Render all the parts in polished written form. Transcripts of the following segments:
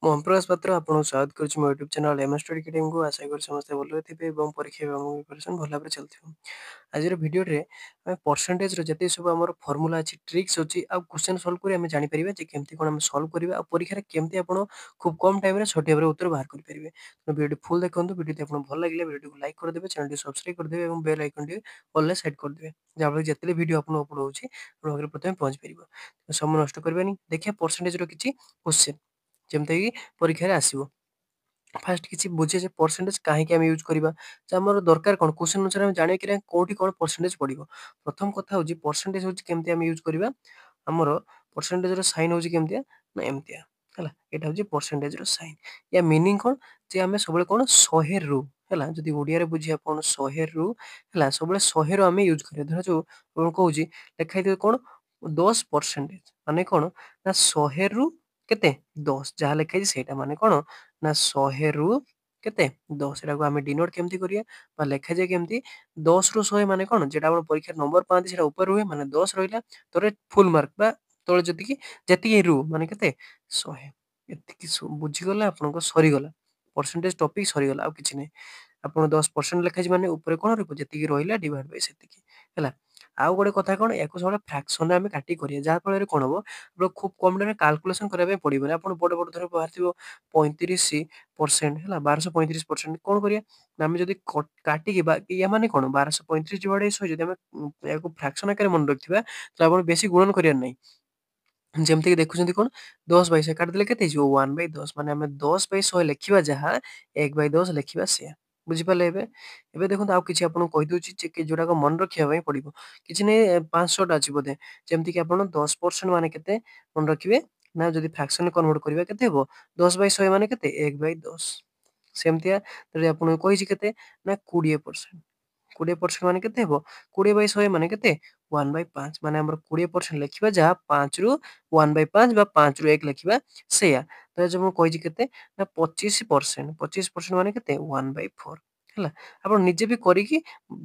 ମୁଁ ଓମପ୍ରକାଶ ପାତ୍ର ଆପଣଙ୍କୁ ସ୍ୱାଗତ କରୁଛି ମୋ ୟୁଟ୍ୟୁବ୍ ଚ୍ୟାନେଲ୍ ଏମ୍ ଷ୍ଟଡି ଏକାଡେମୀକୁ। ଆଶା କରୁ ସମସ୍ତେ ଭଲରେ ଥିବେ ଏବଂ ପରୀକ୍ଷା ଏବଂ ପ୍ରିପାରେସନ୍ ଭଲ ଭାବରେ ଚାଲିଥିବ। ଆଜିର ଭିଡ଼ିଓରେ ଆମେ ପରସେଣ୍ଟେଜ୍‌ର ଯେତିକି ସବୁ ଆମର ଫର୍ମୁଲା ଅଛି, ଟ୍ରିକ୍ସ ଅଛି ଆଉ କ୍ୱେଶ୍ଚନ୍ ସଲ୍ଭ କରି ଆମେ ଜାଣିପାରିବା ଯେ କେମିତି କ'ଣ ଆମେ ସଲ୍ଭ କରିବା ଆଉ ପରୀକ୍ଷାରେ କେମିତି ଆପଣ ଖୁବ୍ କମ୍ ଟାଇମ୍‌ରେ ସଠିକ୍ ଭାବରେ ଉତ୍ତର ବାହାର କରିପାରିବେ। ତ ଭିଡ଼ିଓଟି ଫୁଲ୍ ଦେଖନ୍ତୁ। ଭିଡ଼ିଓ ଯଦି ଆପଣଙ୍କୁ ଭଲ ଲାଗିଲା ଭିଡ଼ିଓଟିକୁ ଲାଇକ୍ କରିଦେବେ, ଚ୍ୟାନେଲଟି ସବସ୍କ୍ରାଇବ୍ କରିଦେବେ ଏବଂ ବେଲ୍ ଆଇକନ୍‌ଟି ଅଲ୍‌ରେ ସେଟ୍ କରିଦେବେ। ଯାହାଫଳରେ ଯେତେବେଳେ ଭିଡ଼ିଓ ଆପଣଙ୍କ ଅପଲୋଡ୍ ହେଉଛି ଆପଣଙ୍କ ପାଖରେ ପ୍ରଥମେ ପହଞ୍ଚିପାରିବ। ସମୟ ନଷ୍ଟ କରିବାନି, ଦେଖିବା ପରସେଣ୍ଟେଜ୍‌ର କିଛି କ୍ୱେଶ୍ଚନ୍ ଯେମିତିକି ପରୀକ୍ଷାରେ ଆସିବ। ଫାଷ୍ଟ କିଛି ବୁଝେ ଯେ ପରସେଣ୍ଟେଜ୍ କାହିଁକି ଆମେ ୟୁଜ୍ କରିବା, ଯେ ଆମର ଦରକାର କ'ଣ କ୍ୱେଶ୍ଚନ୍ ଅନୁସାରେ ଆମେ ଜାଣିବା କି କୋଉଠି କ'ଣ ପରସେଣ୍ଟେଜ୍ ପଡ଼ିବ। ପ୍ରଥମ କଥା ହେଉଛି ପରସେଣ୍ଟେଜ୍ ହେଉଛି କେମିତି ଆମେ ୟୁଜ୍ କରିବା। ଆମର ପରସେଣ୍ଟେଜ୍‌ର ସାଇନ୍ ହେଉଛି କେମିତିଆ ନା ଏମିତିଆ ହେଲା। ଏଇଟା ହେଉଛି ପରସେଣ୍ଟେଜ୍‌ର ସାଇନ୍। ୟା ମିନିଂ କ'ଣ ଯେ ଆମେ ସବୁବେଳେ କ'ଣ 100ରୁ ହେଲା, ଯଦି ଓଡ଼ିଆରେ ବୁଝିବା କ'ଣ 100ରୁ ହେଲା, ସବୁବେଳେ 100ରୁ ଆମେ ୟୁଜ୍ କରିବା। ଧର ଯୋଉ ମୁଁ କହୁଛି ଲେଖା ହେଇଥିବ କ'ଣ 10% ମାନେ କ'ଣ ନା 100ରୁ କେତେ 10 ଯାହା ଲେଖା ହେଇଛି ସେଇଟା ମାନେ କ'ଣ ନା 100ରୁ କେତେ 10 ଏଟାକୁ ଆମେ ଡିନୋଟ୍ କେମିତି କରିବା ବା ଲେଖାଯାଏ କେମିତି 10ରୁ 100 ମାନେ କ'ଣ ଯେଟା ଆପଣ ପରୀକ୍ଷାରେ ନମ୍ବର ପାଆନ୍ତି ସେଟା ଉପରେ ରୁହେ ମାନେ 10 ରହିଲା ତଳେ ଫୁଲ୍ ମାର୍କ ବା ତଳେ ଯେତିକି ରୁ ମାନେ କେତେ 100 ଏତିକି ବୁଝିଗଲେ ଆପଣଙ୍କ ସରିଗଲା ପରସେଣ୍ଟେଜ୍ ଟପିକ୍ ସରିଗଲା ଆଉ କିଛି ନାହିଁ। ଆପଣ 10% ଲେଖାଯାଇଛି ମାନେ ଉପରେ କ'ଣ ରହିବ ଯେତିକି ରହିଲା ଡିଭାଇଡ୍ ବାଇ ସେତିକି ହେଲା। ଆଉ ଗୋଟେ କଥା କ'ଣ ୟାକୁ ସବୁବେଳେ ଫ୍ରାକ୍ସନରେ ଆମେ କାଟିକି କରିବା ଯାହାଫଳରେ କ'ଣ ହବ ଆପଣ ଖୁବ୍ କମ୍ ଟାଇମ୍‌ରେ କାଲକୁଲେସନ୍ କରିବା ପାଇଁ ପଡ଼ିବନି। ଆପଣ ବଡ଼ ଧର ବାହାରିଥିବ 35% ହେଲା 1235% କ'ଣ କରିବା ନା ଆମେ ଯଦି କାଟିକି ବା ୟା ମାନେ କ'ଣ 1235 ଡିଭାଇଡ୍ ବାଇ 100 ଯଦି ଆମେ ୟାକୁ ଫ୍ରାକ୍ସନ୍ ଆକାରରେ ମନେ ରଖିଥିବା ତାହେଲେ ଆପଣ ବେଶୀ ଗୁଣନ କରିବାର ନାହିଁ। ଯେମିତିକି ଦେଖୁଛନ୍ତି କ'ଣ 10/100 କାଟିଦେଲେ କେତେ ହେଇଯିବ 1/10 ମାନେ ଆମେ 10/100 ଲେଖିବା ଯାହା 1/10 ଲେଖିବା ସେଇଆ। ବୁଝିପାରିଲେ ଏବେ? ଏବେ ଦେଖନ୍ତୁ ଆଉ କିଛି ଆପଣଙ୍କୁ କହିଦଉଛି ଯେ ଯୋଉଟାକ ମନେ ରଖିବା ପାଇଁ ପଡ଼ିବ। କିଛି ନାହିଁ 500ଟା ଅଛି ବୋଧେ। ଯେମିତିକି ଆପଣ 10% ମାନେ କେତେ ମନେ ରଖିବେ ନା ଯଦି ଫ୍ରାକ୍ସନରେ କନଭର୍ଟ କରିବା କେତେ ହେବ 10/100 ମାନେ କେତେ 1/10। ସେମିତିଆ ଯଦି ଆପଣଙ୍କୁ କହିଛି କେତେ ନା 20%। 20% ମାନେ କେତେ ହେବ 20/100 ମାନେ କେତେ 1/5 ମାନେ ଆମର 20% ଲେଖିବା ଯାହା 5ରୁ 1/5 ବା 5ରୁ 1 ଲେଖିବା ସେଇଆ। ତ ଯୋଉ ମୁଁ କହିଛି କେତେ ନା 25% ମାନେ କେତେ 1/4 ହେଲା। ଆପଣ ନିଜେ ବି କରିକି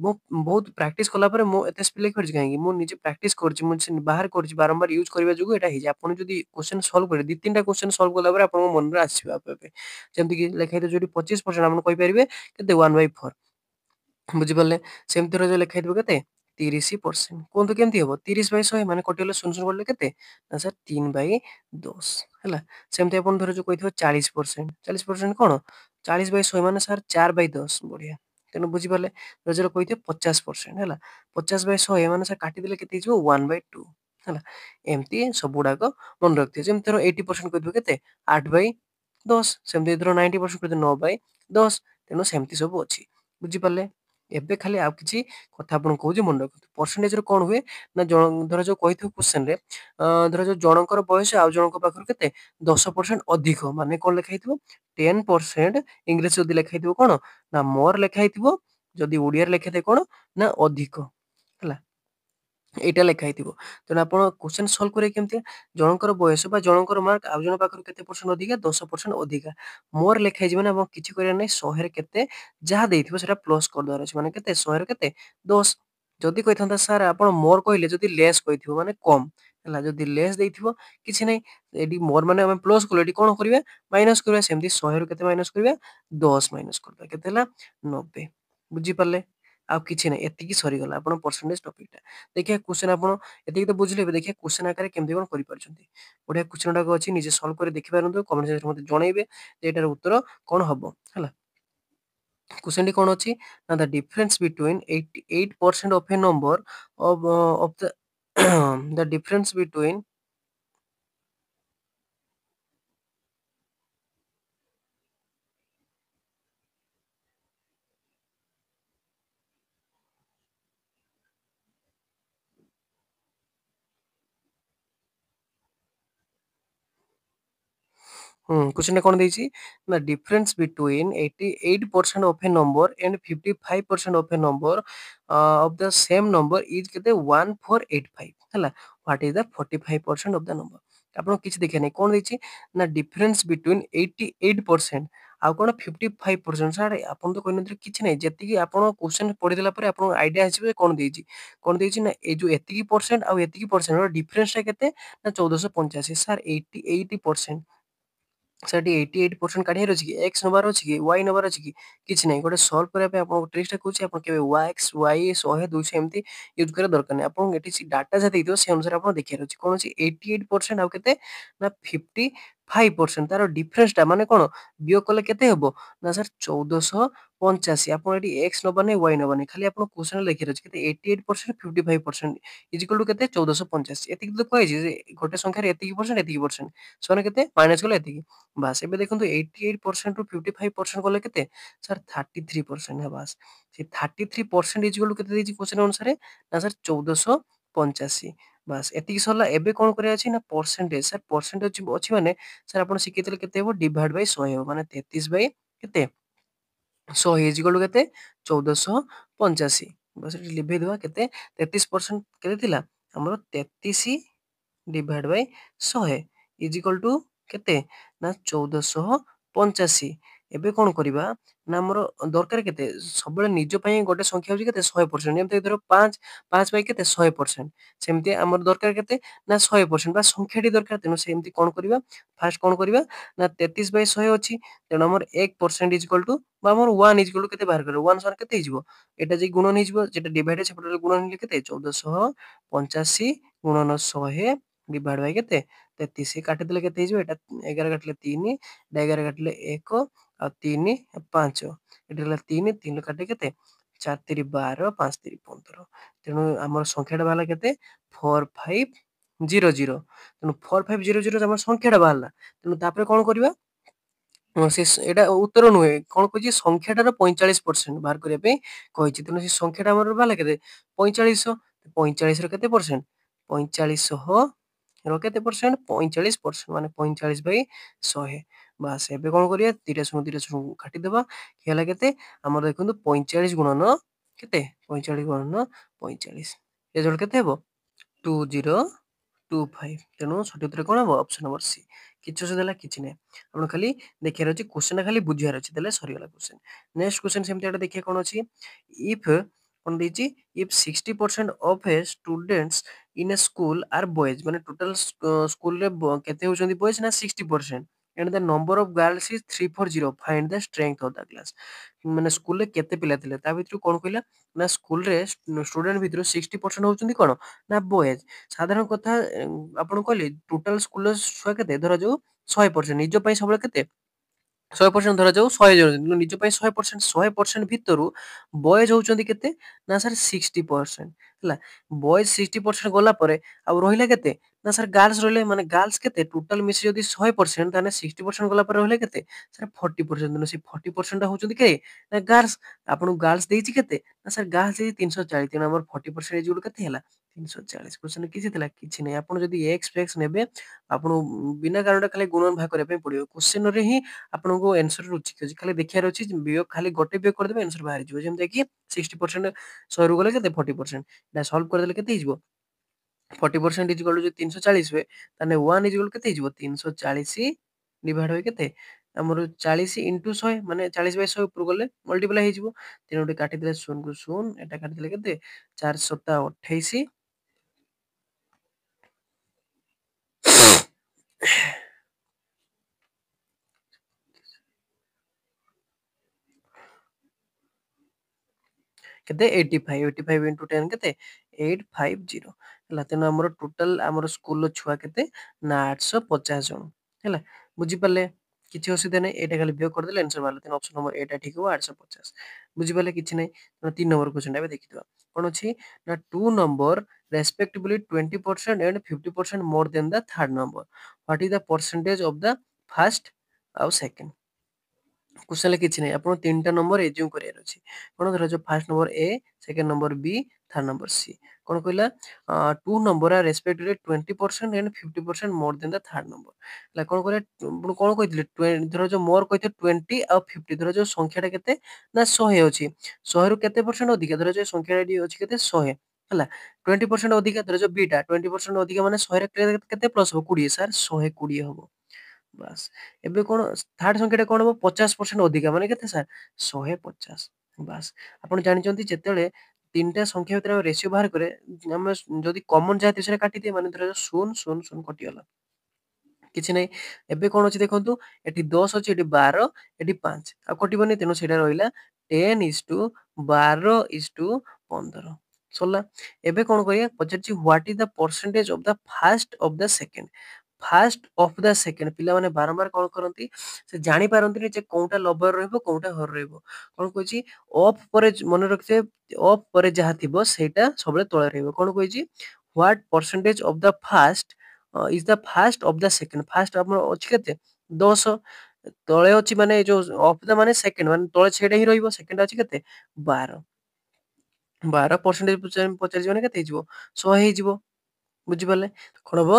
ମୁଁ ବହୁତ ପ୍ରାକ୍ଟିସ୍ କଲା ପରେ ମୁଁ ଏତେ ସ୍ପିଡ୍ ଲେଖିପାରୁଛି କାହିଁକି ମୁଁ ନିଜେ ପ୍ରାକ୍ଟିସ୍ କରିଛି ମୁଁ ବାହାର କରିଛି ବାରମ୍ବାର ୟୁଜ୍ କରିବା ଯୋଗୁଁ ଏଇଟା ହେଇଛି। ଆପଣ ଯଦି କ୍ୱେଶ୍ଚନ୍ ସଲ୍ଭ କରିବେ 2-3ଟା କ୍ୱେଶ୍ଚନ୍ ସଲ୍ଭ କଲା ପରେ ଆପଣଙ୍କ ମନରେ ଆସିବ ଆପେ ଆପେ। ଯେମିତିକି ଲେଖା ହେଇଥିବ ଯୋଉଠି 25% ଆପଣ କହିପାରିବେ କେତେ 1/4 ବୁଝିପାରିଲେ। ସେମିତି ଯୋଉ ଲେଖା ହେଇଥିବ କେତେ 30% କୁହନ୍ତୁ କେମିତି ହବ 30/100 ମାନେ କଟିଗଲେ 0 କଟିଲେ କେତେ ନା ସାର୍ 3/10 ହେଲା। ସେମିତି ଆପଣ ଧର ଯୋଉ କହିଥିବ 40% କ'ଣ 40/100 ମାନେ ସାର୍ 4/10 ବଢ଼ିଆ। ତେଣୁ ବୁଝିପାରିଲେ ଯୋଉ କହିଥିବ 50% ହେଲା 50/100 ମାନେ ସାର୍ କାଟିଦେଲେ କେତେ ହେଇଯିବ 1/2 ହେଲା। ଏମିତି ସବୁ ଗୁଡ଼ାକ ମନେ ରଖିଥିବେ। ଯେମିତି ଧର 80% କହିଥିବ କେତେ 8/10 ସେମିତି ଧର 90% କହିଥିବ 9/10 ତେଣୁ ସେମିତି ସବୁ ଅଛି ବୁଝିପାରିଲେ। ଏବେ ଖାଲି ଆଉ କିଛି କଥା ଆପଣଙ୍କୁ କହୁଛି ମନେ ରଖନ୍ତୁ। ପରସେଣ୍ଟେଜ୍‌ରେ କ'ଣ ହୁଏ ନା ଧର ଯୋଉ କହିଥିବ କ୍ୱେଶ୍ଚନ୍‌ରେ ଧର ଯୋଉ ଜଣଙ୍କର ବୟସ ଆଉ ଜଣଙ୍କ ପାଖରୁ କେତେ 10% ଅଧିକ ମାନେ କ'ଣ ଲେଖା ହେଇଥିବ 10% ଇଂଲିଶ ଯଦି ଲେଖା ହେଇଥିବ କ'ଣ ନା ମୋର ଲେଖା ହେଇଥିବ ଯଦି ଓଡ଼ିଆରେ ଲେଖା ହେଇଥାଏ କ'ଣ ନା ଅଧିକ ହେଲା। ଏଇଟା ଲେଖା ହେଇଥିବ। ତେଣୁ ଆପଣ କ୍ୱେଶ୍ଚନ୍ ସଲ୍ଭ କରିବେ କେମିତିଆ ଜଣଙ୍କର ବୟସ ବା ଜଣଙ୍କର ମାର୍କ ଆଉ ଜଣ ପାଖରୁ କେତେ ପରସେଣ୍ଟ ଅଧିକା 10% ଅଧିକା। ମୋର ଲେଖା ହେଇଛି ମାନେ ଆପଣ କିଛି କରିବାର ନାହିଁ 100ରେ କେତେ ଯାହା ଦେଇଥିବ ସେଟା ପ୍ଲସ୍ କରିଦେବାର ଅଛି ମାନେ କେତେ 100ରେ କେତେ 10। ଯଦି କହିଥାନ୍ତା ସାର୍ ଆପଣ ମୋର କହିଲେ ଯଦି ଲେସ୍ କହିଥିବ ମାନେ କମ୍ ହେଲା ଯଦି ଲେସ୍ ଦେଇଥିବ କିଛି ନାହିଁ ଏଠି ମୋର ମାନେ ଆମେ ପ୍ଲସ୍ କଲୁ ଏଠି କ'ଣ କରିବା ମାଇନସ୍ କରିବା ସେମିତି 100ରୁ କେତେ ମାଇନସ୍ କରିବା 10 ମାଇନସ୍ କରିଦେବା କେତେ ହେଲା 90 ବୁଝିପାରିଲେ। ଆଉ କିଛି ନାହିଁ ଏତିକି ସରିଗଲା ଆପଣ ପରସେଣ୍ଟେଜ୍ ଟପିକ୍‌ଟା। ଦେଖିବା କ୍ୱେଶ୍ଚନ୍ ଆପଣ ଏତିକି ତ ବୁଝିଲେ ଏବେ ଦେଖିବା କ୍ୱେଶ୍ଚନ୍ ଆକାରରେ କେମିତି କ'ଣ କରିପାରୁଛନ୍ତି। ବଢ଼ିଆ କ୍ୱେଶ୍ଚନ୍ ଗୁଡ଼ାକ ଅଛି ନିଜେ ସଲ୍ଭ କରି ଦେଖିପାରନ୍ତୁ କମେଣ୍ଟ ସେକ୍ସନ୍‌ରେ ମୋତେ ଜଣେଇବେ ଯେ ଏଟାର ଉତ୍ତର କ'ଣ ହବ ହେଲା। क्वेश्चन कौन अच्छी ना the difference between 88% of A number of the the difference between question कौन देछि ना difference between 88% of A number and 55% of A number of the same number is केते 1485 हैला what is the 45% of the number. ଆପଣ କିଛି ଦେଖିବା ନାହିଁ କଣ ଦେଇଛି ନା ଡିଫରେନ୍ସ ବିଟୱିନ୍ 88% ଆଉ କଣ 55% ସାର୍ ଆପଣ ତ କହିନଥିଲେ କିଛି ନାହିଁ ଯେତିକି ଆପଣ କ୍ୱେଶ୍ଚନ ପଢିଦେଲା ପରେ ଆପଣଙ୍କ ଆଇଡିଆ ଆସିବ ଯେ କଣ ଦେଇଛି ନା ଏଇ ଯୋଉ ଏତିକି ପରସେଣ୍ଟ ଆଉ ଏତିକି ପରସେଣ୍ଟ ଡିଫରେନ୍ସ ଟା କେତେ ନା 1485 ସାର୍ 88% ସେଠି 88% କାଢ଼ିବାର ଅଛି କି x ନେବାର ଅଛି କି y ନେବାର ଅଛି କି କିଛି ନାହିଁ। ଗୋଟେ ସଲ୍ଭ କରିବା ପାଇଁ ଆପଣଙ୍କୁ ଟ୍ରିକ୍ସଟା କହୁଛି ଆପଣ କେବେ x y 100 200 ଏମିତି ୟୁଜ୍ କରିବା ଦରକାର ନାହିଁ। ଆପଣଙ୍କୁ ଏଠି ସେ ଡାଟା ଯାହା ଦେଇଥିବ ସେ ଅନୁସାରେ ଆପଣ ଦେଖିବାର ଅଛି। କଣ ଅଛି 88% ଆଉ କେତେ ନା 55% ତାର ଡିଫରେନ୍ସଟା ମାନେ କଣ ବିୟୋଗ କଲେ କେତେ ହେବ ନା ସାର୍ 1485 ଆପଣ ଏଠି x ନେବାନି y ନେବାନି ଖାଲି ଆପଣ କ୍ୱେଶ୍ଚନରେ ଲେଖିବାର ଅଛି କେତେ 88% 55% ଇଜ ଇକ୍ୱାଲ୍ ଟୁ କେତେ 1485 ଏତିକି ତ କୁହାଯାଇଛି ଯେ ଗୋଟେ ସଂଖ୍ୟାରେ ଏତିକି ପରସେଣ୍ଟ ସେମାନେ କେତେ ମାଇନସ୍ କଲେ ଏତିକି ବାସ୍ ଏବେ ଦେଖନ୍ତୁ 88% ରୁ 55% କଲେ କେତେ ସାର୍ 33% ବାସ୍ ସେ 33% ଇଜ ଇକ୍ୱାଲ୍ ଟୁ କେତେ ଦେଇଛି କ୍ୱେଶ୍ଚନ ଅନୁସାରେ ନା ସାର୍ 1485 ବାସ୍ ଏତିକି ସରିଲା ଏବେ କଣ କରିବାର ଅଛି ନା ପରସେଣ୍ଟେଜ ସାର୍ ପରସେଣ୍ଟେଜ ଅଛି ମାନେ ସାର୍ ଆପଣ ଶିଖେଇଥିଲେ କେତେ ହେବ ଡିଭାଇଡ୍ ବାଇ 100 ହେବ ମାନେ 33 ବାଇ କେତେ 100 ଇଜ ଇକ୍ୱାଲ୍ ଟୁ କେତେ 1485 ବାସ୍ ଏଠି ଲିଭେଇଦେବା କେତେ 33% କେତେ ଥିଲା ଆମର 33 divide Bai 100 is equal to କେତେ ନା 1485 ଏବେ କଣ କରିବା ନା ଆମର ଦରକାର କେତେ ସବୁବେଳେ ନିଜ ପାଇଁ ଗୋଟେ ସଂଖ୍ୟା ହଉଛି କେତେ 100% ଯେମିତି ଧର 5 5 ବାଇ କେତେ 100% ସେମିତି ଆମର ଦରକାର କେତେ ନା 100% ବା ସଂଖ୍ୟାଟି ଦରକାର ତେଣୁ ସେମିତି କଣ କରିବା ଫାର୍ଷ୍ଟ କଣ କରିବା ନା 33 ବାଇ 100 ଅଛି ତେଣୁ ଆମର 1% ଇଜ ଇକ୍ୱାଲ୍ ଟୁ ବା ଆମର 1 ଇଜ ଇକ୍ୱାଲ୍ ଟୁ କେତେ ବାହାର କରିବ 1 ସମାନ କେତେ ହେଇଯିବ ଏଟା ଯାଇ ଗୁଣନ ହେଇଯିବ ଯେଟା ଡିଭାଇଡ୍ ସେପଟେ ଗୁଣନ ହେଲେ କେତେ 1485 ଗୁଣନ 100 ଡିଭାଇଡ୍ ବାଇ କେତେ 33 କାଟିଦେଲେ କେତେ ହେଇଯିବ ଏଟା 11 କାଟିଲେ 3 11 କାଟିଲେ 1 ଆଉ 3 5 ଏଠି ହେଲା 3 3 କାଟିଲେ କେତେ 4 3 12 5 3 15 ତେଣୁ ଆମର ସଂଖ୍ୟାଟା ବାହାରିଲା କେତେ 4500 ତେଣୁ 4500 ଆମର ସଂଖ୍ୟାଟା ବାହାରିଲା ତେଣୁ ତାପରେ କଣ କରିବା ସେ ଏଇଟା ଉତ୍ତର ନୁହେଁ କଣ କହିଛି ସଂଖ୍ୟାଟାର 45% ବାହାର କରିବା ପାଇଁ କହିଛି ତେଣୁ ସେ ସଂଖ୍ୟାଟା ଆମର ବାହାରିଲା କେତେ 4500 45 ର କେତେ ପରସେଣ୍ଟ 4500 ର କେତେ ପରସେଣ୍ଟ 45% ମାନେ 45 ବାଇ 100 ବାସ୍ ଏବେ କଣ କରିବା ଦିଟା ଶୂନ କାଟିଦେବା ହେଲା କେତେ ଆମର ଦେଖନ୍ତୁ 45 ଗୁଣନ କେତେ 45 ଗୁଣନ 45 ରେଜଲ୍ଟ କେତେ ହେବ 2025 ତେଣୁ ସଠିକ ଉତ୍ତର କଣ ହେବ ଅପସନ ନମ୍ବର ସି କିଛି ଅସୁବିଧା ହେଲା କିଛି ନାହିଁ ଆପଣ ଖାଲି ଦେଖିବାର ଅଛି କ୍ୱେଶ୍ଚନଟା ଖାଲି ବୁଝିବାର ଅଛି ଦେଲେ ସରିଗଲା କ୍ୱେଶ୍ଚନ ନେକ୍ସଟ କ୍ୱେଶ୍ଚନ ସେମିତି ଗୋଟେ ଦେଖିବା କଣ ଅଛି ଇଫ କଣ ଦେଇଛି if 60% of A students in a school are boys ମାନେ total school ରେ କେତେ ହଉଛନ୍ତି boys ନା 60% and the number of girls is 340 find the strength of the class ମାନେ ସ୍କୁଲରେ କେତେ ପିଲା ଥିଲେ ତା ଭିତରୁ କଣ କହିଲା ନା ସ୍କୁଲରେ ଷ୍ଟୁଡେଣ୍ଟ ଭିତରୁ 60% ହଉଛନ୍ତି କଣ ନା ବଏଜ ସାଧାରଣ କଥା ଆପଣ କହିଲେ ଟୋଟାଲ ସ୍କୁଲର ଛୁଆ କେତେ ଧରାଯାଉ 100% ନିଜ ପାଇଁ ସବୁବେଳେ କେତେ 100% ଧରାଯାଉ 100 ଜଣ କିନ୍ତୁ ନିଜ ପାଇଁ 100% ଭିତରୁ ବଏଜ ହଉଛନ୍ତି କେତେ ନା ସାର୍ 60% ହେଲା ବଏଜ 60% ଗଲା ପରେ ଆଉ ରହିଲା କେତେ ନା ସାର୍ ଗାର୍ଲସ ରହିଲେ ମାନେ ଗାର୍ଲସ କେତେ ଟୋଟାଲ ମିଶି ଯଦି 100% ତାହେଲେ 60% ଗଲା ପରେ ରହିଲେ କେତେ ସାର୍ 40% ତେଣୁ ସେ 40% ହଉଛନ୍ତି କେ ନା ଗାର୍ଲସ ଆପଣଙ୍କୁ ଗାର୍ଲସ ଦେଇଛି କେତେ ନା ସାର୍ ଗାର୍ଲସ ଦେଇଛି 340 ତେଣୁ ଆମର 40% ଏଇ ଯୋଉ କେତେ ହେଲା 340% କିଛି ଥିଲା କିଛି ନାହିଁ ଆପଣ ଯଦି ଏକ୍ସ ଫେକ୍ସ ନେବେ ଆପଣ ବିନା କାରଣରେ ଖାଲି ଗୁଣନ ଭାଗ କରିବା ପାଇଁ ପଡିବ କ୍ୱେଶ୍ଚନରେ ହିଁ ଆପଣଙ୍କୁ ଆନ୍ସର ଲୁଚିକି ଅଛି ଖାଲି ଦେଖିବାର ଅଛି ବିୟୋଗ ଖାଲି ଗୋଟେ ବିୟୋଗ କରିଦେବେ ଆନ୍ସର ବାହାରିଯିବ ଯେମିତି କି 60% 100 ରୁ ଗଲେ କେତେ 40% ଏଟା ସଲ୍ଭ କରିଦେଲେ କେତେ ହେଇଯିବ 40% ଇଜ ଇକ୍ୱାଲ୍ ଟୁ ଯଦି 340 ହୁଏ ତାହେଲେ 1 ଇଜ ଇକ୍ୱାଲ୍ ଟୁ କେତେ ହେଇଯିବ 340 ଡିଭାଇଡ୍ ବାଇ କେତେ ଆମର 40 ଇଣ୍ଟୁ 100 ମାନେ 40 ବାଇ 100 ଉପରକୁ ଗଲେ ମଲ୍ଟିପ୍ଲାଏ ହେଇଯିବ ତେଣୁ ଗୋଟେ କାଟିଦେଲେ 0 କୁ 0 ଏଟା କାଟିଦେଲେ କେତେ 4 7 28 କେତେ 85 ଇଣ୍ଟୁ 10 କେତେ 850 ହେଲା ତେଣୁ ଆମର ଟୋଟାଲ ଆମର ସ୍କୁଲର ଛୁଆ କେତେ ନା 850 ଜଣ ହେଲା ବୁଝିପାରିଲେ କିଛି ଅସୁବିଧା ନାହିଁ ଏଇଟା ଖାଲି ବିୟୋଗ କରିଦେଲେ ଆନ୍ସର ବାହାରିଲା ତେଣୁ ଅପସନ ନମ୍ବର ଏଟା ଠିକ ହେବ 850 ବୁଝିପାରିଲେ କିଛି ନାହିଁ ତେଣୁ 3 ନମ୍ବର କ୍ୱେଶ୍ଚନଟା ଏବେ ଦେଖିଥିବା କଣ ଅଛି ନା 2 number respectively 20% and 50% more than the third number what is the percentage of the first ଆଉ second क्वेश्चन କିଛି ନାହିଁ ଆପଣ ତିନିଟା ନମ୍ବର ଏଜ୍ୟୁମ କରିବାର ଅଛି କଣ ଧରାଯାଉ first number a second number b third number c କଣ କହିଲା two number are respectively 20% and 50% ମୋର ଦେନ୍ ଦ ଥାର୍ଡ ନମ୍ବର ହେଲା କଣ କରିବା ଆପଣ କଣ କହିଥିଲେ ଧରାଯାଉ ମୋର କହିଥିଲେ 20 ଆଉ 50 ଧରାଯାଉ ସଂଖ୍ୟାଟା କେତେ ନା 100 ଅଛି 100 ରୁ କେତେ ପରସେଣ୍ଟ ଅଧିକା ଧରାଯାଉ ସଂଖ୍ୟାଟି ଅଛି କେତେ 100 ହେଲା 20% ଅଧିକା ଧରାଯାଉ ବିଟା 20% ଅଧିକା ମାନେ 100 ରେ କେତେ ପ୍ଲସ ହବ 20 ସାର୍ 120 ହବ ବାସ୍ ଏବେ କଣ ଥାର୍ଡ ସଂଖ୍ୟାଟା କଣ ହବ 50% ଅଧିକା ମାନେ କେତେ ସାର୍ 150 ବାସ୍ ଆପଣ ଜାଣିଛନ୍ତି ଯେତେବେଳେ ତିନିଟା ସଂଖ୍ୟା ଭିତରେ ଆମେ ରେସିଓ ବାହାର କରେ ଆମେ ଯଦି କମନ ଯାହା ଥିବ ସେଟା କାଟିଦିଏ ମାନେ ଧର 0 0 0 କଟିଗଲା କିଛି ନାହିଁ। ଏବେ କଣ ଅଛି ଦେଖନ୍ତୁ, ଏଠି 10 ଅଛି, ଏଠି 12, ଏଠି 5 ଆଉ କଟିବନି, ତେଣୁ ସେଇଟା ରହିଲା 10:12:15 ସରିଲା। ଏବେ କଣ କରିବା, ପଚାରିଛି what is the percentage of the first of the second. First of the second ପିଲାମାନେ ବାରମ୍ବାର କଣ କରନ୍ତି, ସେ ଜାଣିପାରନ୍ତିନି ଯେ କୋଉଟା ଲବର ରହିବ କୋଉଟା ହର ରହିବ। କଣ କହିଛି, ଅଫ ପରେ ମନେ ରଖିଥିବେ, ଅଫ ପରେ ଯାହା ଥିବ ସେଇଟା ସବୁବେଳେ ତଳେ ରହିବ। କଣ କହିଛି, what percentage of the first is the first of the second. First ଆମର ଅଛି କେତେ, 10, ତଳେ ଅଛି ମାନେ ଯୋଉ ଅଫ ଦ ମାନେ ସେକେଣ୍ଡ, ମାନେ ତଳେ ସେଇଟା ହିଁ ରହିବ। ସେକେଣ୍ଡ ଅଛି କେତେ, 12 ପରସେଣ୍ଟେଜ ପଚାରିଛି ମାନେ କେତେ ହେଇଯିବ, 100 ହେଇଯିବ। ବୁଝିପାରିଲେ, କଣ ହବ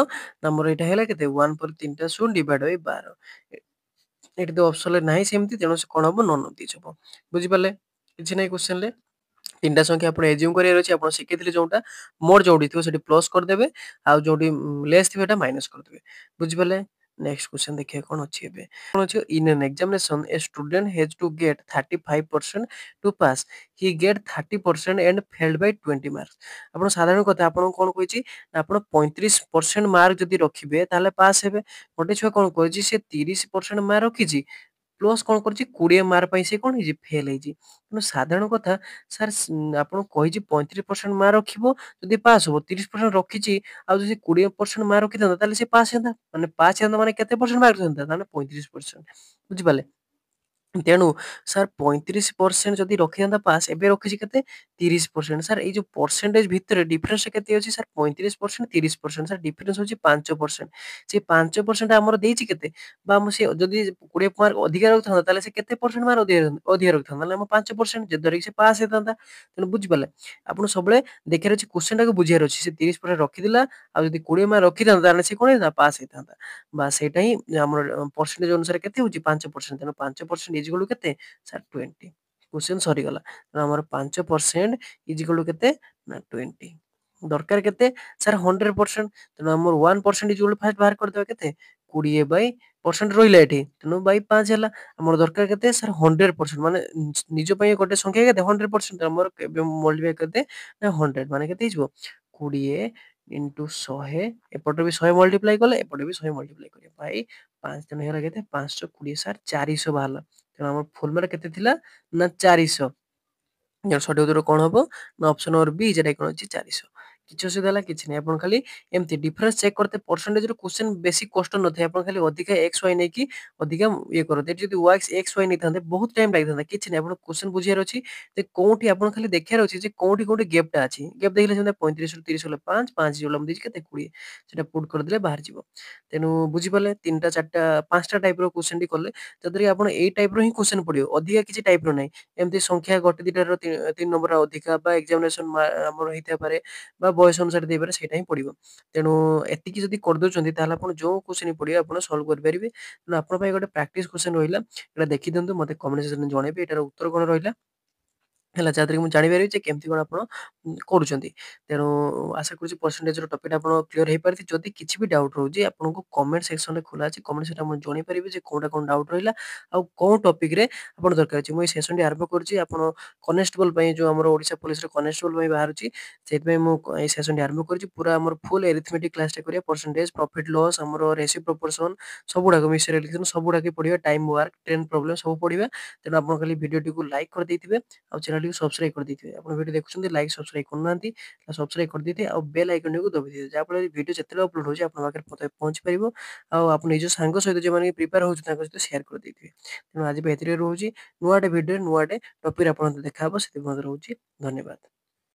ନା, ଆମର ଏଇଟା ହେଲା କେତେ, 1 ପରେ 3ଟା ଶୂନ ଡିଭାଇଡ ବାଇ 12। ଏଠି ତ ଅପସନରେ ନାହିଁ ସେମିତି, ତେଣୁ ସେ କଣ ହବ, ନନ୍ ଅଫ ଦିସ୍ ହବ। ବୁଝିପାରିଲେ, କିଛି ନାହିଁ କ୍ୱେଶ୍ଚନରେ। 3ଟା ସଂଖ୍ୟା ଆପଣ ଏଜ୍ୟୁମ କରିବାର ଅଛି। ଆପଣ ଶିଖିଥିଲେ ଯୋଉଟା, ମୋଡ ଯୋଉଠି ଥିବ ସେଠି ପ୍ଲସ୍ କରିଦେବେ, ଆଉ ଯୋଉଠି ଲେସ୍ ଥିବ ଏଟା ମାଇନସ୍ କରିଦେବେ। ବୁଝିପାରିଲେ, ନେକ୍ସଟ କ୍ୱେଶ୍ଚନ ଦେଖିବା କଣ ଅଛି। ଏବେ କଣ ଅଛି, in an examination a student has to get 35% to pass, he get 30% and failed by 20 mark. ଆପଣ ସାଧାରଣ କଥା, ଆପଣଙ୍କୁ କଣ କହିଛି, ଆପଣ 35% ମାର୍କ ଯଦି ରଖିବେ ତାହେଲେ ପାସ୍ ହେବେ। ଗୋଟେ ଛୁଆ କଣ କରିଛି, ସେ 30% ମାର୍କ ରଖିଛି, ପ୍ଲସ୍ କଣ କରିଛି, 20 ମାର୍କ ପାଇଁ ସେ କଣ ହେଇଛି, ଫେଲ୍ ହେଇଛି। ତେଣୁ ସାଧାରଣ କଥା, ସାର୍ ଆପଣଙ୍କୁ କହିଛି 35% ମାର୍କ ରଖିବ ଯଦି ପାସ୍ ହବ, 30% ରଖିଛି ଆଉ ଯଦି 20% ମାର୍କ ରଖିଥାନ୍ତା ତାହେଲେ ସେ ପାସ୍ ହେଇଥାନ୍ତା। ମାନେ ପାସ୍ ହେଇଥାନ୍ତା ମାନେ କେତେ ପରସେଣ୍ଟ ମାର୍କ ରଖିଥାନ୍ତା, ତାହେଲେ 35%। ବୁଝିପାରିଲେ, ତେଣୁ ସାର୍ 35% ଯଦି ରଖିଥାନ୍ତା ପାସ୍, ଏବେ ରଖିଛି କେତେ, 30%। ସାର୍ ଏଇ ଯୋଉ ପରସେଣ୍ଟେଜ ଭିତରେ ଡିଫରେନ୍ସ କେତେ ଅଛି, ସାର୍ 35%, 30%। ସାର୍ ଡିଫରେନ୍ସ ହଉଛି 5%। ସେ 5% ଆମର ଦେଇଛି କେତେ, ବା ଆମ ସେ ଯଦି 20 ମାର୍କ ଅଧିକା ରଖିଥାନ୍ତା ତାହେଲେ ସେ କେତେ ପରସେଣ୍ଟ ମାର୍କ ଅଧିକା ରଖିଥାନ୍ତା, ତାହେଲେ ଆମ 5%, ଯଦ୍ୱାରା କି ସେ ପାସ୍ ହେଇଥାନ୍ତା। ତେଣୁ ବୁଝିପାରିଲେ, ଆପଣ ସବୁବେଳେ ଦେଖିବାର ଅଛି, କ୍ୱେଶ୍ଚନଟାକୁ ବୁଝିବାର ଅଛି। ସେ 30% ରଖିଥିଲା, ଆଉ ଯଦି 20 ମାର୍କ ରଖିଥାନ୍ତା ତାହେଲେ ସେ କଣ ହେଇଥାନ୍ତା, ପାସ୍ ହେଇଥାନ୍ତା। ବା ସେଇଟା ହିଁ ଆମର ପରସେଣ୍ଟେଜ ଅନୁସାରେ କେତେ ହଉଛି, 5%। ତେଣୁ 5% ଇଜ ଇକ୍ୱାଲ ଟୁ କେତେ, ସାର୍ 20। କ୍ୱେଶ୍ଚନ ସରିଗଲା। ତେଣୁ ଆମର 5% ଇଜ ଇକ୍ୱାଲ ଟୁ କେତେ, ନା 20। ଦରକାର କେତେ, ସାର୍ 100%। ତେଣୁ ଆମର 1% ଇଜ ଇକ୍ୱାଲ ଟୁ ଫାର୍ଷ୍ଟ ବାହାର କରିଦେବା କେତେ, 20/% ରହିଲା ଏଠି, ତେଣୁ ବାଇ 5 ହେଲା। ଆମର ଦରକାର କେତେ, ସାର୍ 100%, ମାନେ ନିଜ ପାଇଁ ଗୋଟେ ସଂଖ୍ୟା କେତେ, 100%। ଆମର ମଲ୍ଟିପ୍ଲାଏ କେତେ, ନା 100, ମାନେ କେତେ ହେଇଯିବ, 20 ଇଣ୍ଟୁ 100, ଏପଟେ ବି 100 ମଲ୍ଟିପ୍ଲାଏ କଲେ, ଏପଟେ ବି 100 ମଲ୍ଟିପ୍ଲାଏ କରିବା, ବାଇ 5। ତେଣୁ ହେଇଗଲା କେତେ, 520, ସାର୍ 400 ବାହାରିଲା। ତେଣୁ ଆମର ଫର୍ମୁଲା କେତେ ଥିଲା, ନା 400। ସଠିକ ଉତ୍ତର କଣ ହବ, ନା ଅପସନ ନମ୍ବର ବି, যেটা କଣ ଅଛି 400। କିଛି ଅସୁବିଧା ହେଲା, କିଛି ନାହିଁ। ଆପଣ ଖାଲି ଏମିତି ଡିଫରେନ୍ସ ଚେକ୍ କରତେ, ପରସେଣ୍ଟେଜ ର କ୍ୱେଶ୍ଚନ ବେଶୀ କଷ୍ଟ ନଥାଏ। ଆପଣ ଖାଲି ଅଧିକା ଏକ୍ସ ୱାଇ ନେଇକି ଅଧିକା ଇଏ କରନ୍ତି। ଏଠି ଯଦି ଏକ୍ସ ୱାଇ ନେଇଥାନ୍ତେ ବହୁତ ଟାଇମ ଲାଗିଥାନ୍ତା। କିଛି ନାହିଁ, ଆପଣ କ୍ୱେଶ୍ଚନ ବୁଝିବାର ଅଛି ଯେ କୋଉଠି, ଆପଣ ଖାଲି ଦେଖିବାର ଅଛି ଯେ କୋଉଠି କୋଉଠି ଗେପଟା ଅଛି। ଗେପ୍ ଦେଖିଲେ ଯେମିତି 35 ରୁ 30 ଗଲେ 5, 5 ଗଲେ ମୁଁ ଦେଇଛି କେତେ, 20, ସେଟା ପୁଟ୍ କରିଦେଲେ ବାହାରିଯିବ। ତେଣୁ ବୁଝିପାରିଲେ, 3ଟା 4ଟା 5ଟା ଟାଇପର କ୍ୱେଶ୍ଚନ ଟି କଲେ, ଯଦି ଆପଣ ଏଇ ଟାଇପର ହିଁ କ୍ୱେଶ୍ଚନ ପଡିବ, ଅଧିକା କିଛି ଟାଇପର ନାହିଁ। ଏମିତି ସଂଖ୍ୟା ଗୋଟେ ଦିଟାର 3 ନମ୍ବର ଅଧିକା, ବା ଏକ୍ସାମିନେସନ ଆମର ହେଇଥାଇପାରେ, ବା ବୟସ ଅନୁସାରେ ଦେଇପାରେ, ସେଇଟା ହିଁ ପଡିବ। ତେଣୁ ଏତିକି ଯଦି କରିଦଉଛନ୍ତି ତାହେଲେ ଆପଣ ଯୋଉ କ୍ୱେଶ୍ଚନ ପଡିବ ଆପଣ ସଲ୍ଭ କରିପାରିବେ। ତେଣୁ ଆପଣଙ୍କ ପାଇଁ ଗୋଟେ ପ୍ରାକ୍ଟିସ କ୍ୱେଶ୍ଚନ ରହିଲା, ଏଟା ଦେଖିଦିଅନ୍ତୁ, ମତେ କମେଣ୍ଟ ସେକ୍ସନରେ ଜଣେଇବେ ଏଟାର ଉତ୍ତର କଣ ରହିଲା, ହେଲା, ଯାହାଦ୍ୱାରା କି ମୁଁ ଜାଣିପାରିବି ଯେ କେମିତି କଣ ଆପଣ କରୁଛନ୍ତି। ତେଣୁ ଆଶା କରୁଛି ପରସେଣ୍ଟେଜର ଟପିକଟା ଆପଣ କ୍ଲିୟର ହେଇପାରିଛି। ଯଦି କିଛି ବି ଡାଉଟ୍ ରହୁଛି, ଆପଣଙ୍କୁ କମେଣ୍ଟ ସେକ୍ସନରେ ଖୋଲା ଅଛି, କମେଣ୍ଟ ସେକ୍ସନରେ ଆପଣ ଜଣେଇ ପାରିବେ ଯେ କୋଉଟା କଣ ଡାଉଟ୍ ରହିଲା, ଆଉ କୋଉ ଟପିକରେ ଆପଣ ଦରକାର ଅଛି। ମୁଁ ଏଇ ସେସନଟି ଆରମ୍ଭ କରୁଛି, ଆପଣ କନେଷ୍ଟବଳ ପାଇଁ, ଯୋଉ ଆମର ଓଡ଼ିଶା ପୋଲିସର କନେଷ୍ଟବଳ ପାଇଁ ବାହାରୁଛି, ସେଇଥିପାଇଁ ମୁଁ ଏଇ ସେସନଟି ଆରମ୍ଭ କରିଛି। ପୁରା ଆମର ଫୁଲ୍ ଏରିଥମେଟିକ୍ କ୍ଲାସଟା କରିବା, ପରସେଣ୍ଟେଜ, ପ୍ରଫିଟ୍ ଲସ୍, ଆମର ରେସିଓ ପ୍ରପୋର୍ସନ, ସବୁଗୁଡ଼ାକ ମିଶର ରିଲେସନ ସବୁଗୁଡ଼ାକ ପଢିବା, ଟାଇମ ୱାର୍କ, ଟ୍ରେନ୍ ପ୍ରୋବ୍ଲେମ ସବୁ ପଢିବା। ତେଣୁ ଆପଣ ଖାଲି ଭିଡ଼ିଓଟିକୁ ଲାଇକ୍ କରିଦେଇଥିବେ, ଆଉ ଚ୍ୟାନେଲଟିକୁ ସବସ୍କ୍ରାଇବ କରିଦେଇଥିବେ। ଆପଣ ଭିଡ଼ିଓ ଦେଖୁଛନ୍ତି, ଲାଇକ୍ ସବସ୍କ୍ରାଇବ କରୁନାହାନ୍ତି, ସବସ୍କ୍ରାଇବ କରିଦେଇଥିବେ, ଆଉ ବେଲ୍ ଆଇକନଟିକୁ ଦବାଇ ଦେଇଥିବେ, ଯାହାଫଳରେ ଭିଡ଼ିଓ ଯେତେବେଳେ ଅପଲୋଡ ହେଉଛି ଆପଣଙ୍କ ପାଖରେ ପହଞ୍ଚି ପାରିବ। ଆଉ ଆପଣ ନିଜ ସାଙ୍ଗ ସହିତ ଯେଉଁମାନେ ପ୍ରିପେୟାର ହେଉଛନ୍ତି ତାଙ୍କ ସହିତ ସେୟାର କରିଦେଇଥିବେ। ତେଣୁ ଆଜି ପାଇଁ ଏତିକି ରହୁଛି। ନୂଆଟେ ଭିଡ଼ିଓରେ ନୂଆଟେ ଟପିକରେ ଆପଣଙ୍କ ଦେଖା ହବ। ସେଥିପାଇଁ ରହୁଛି, ଧନ୍ୟବାଦ।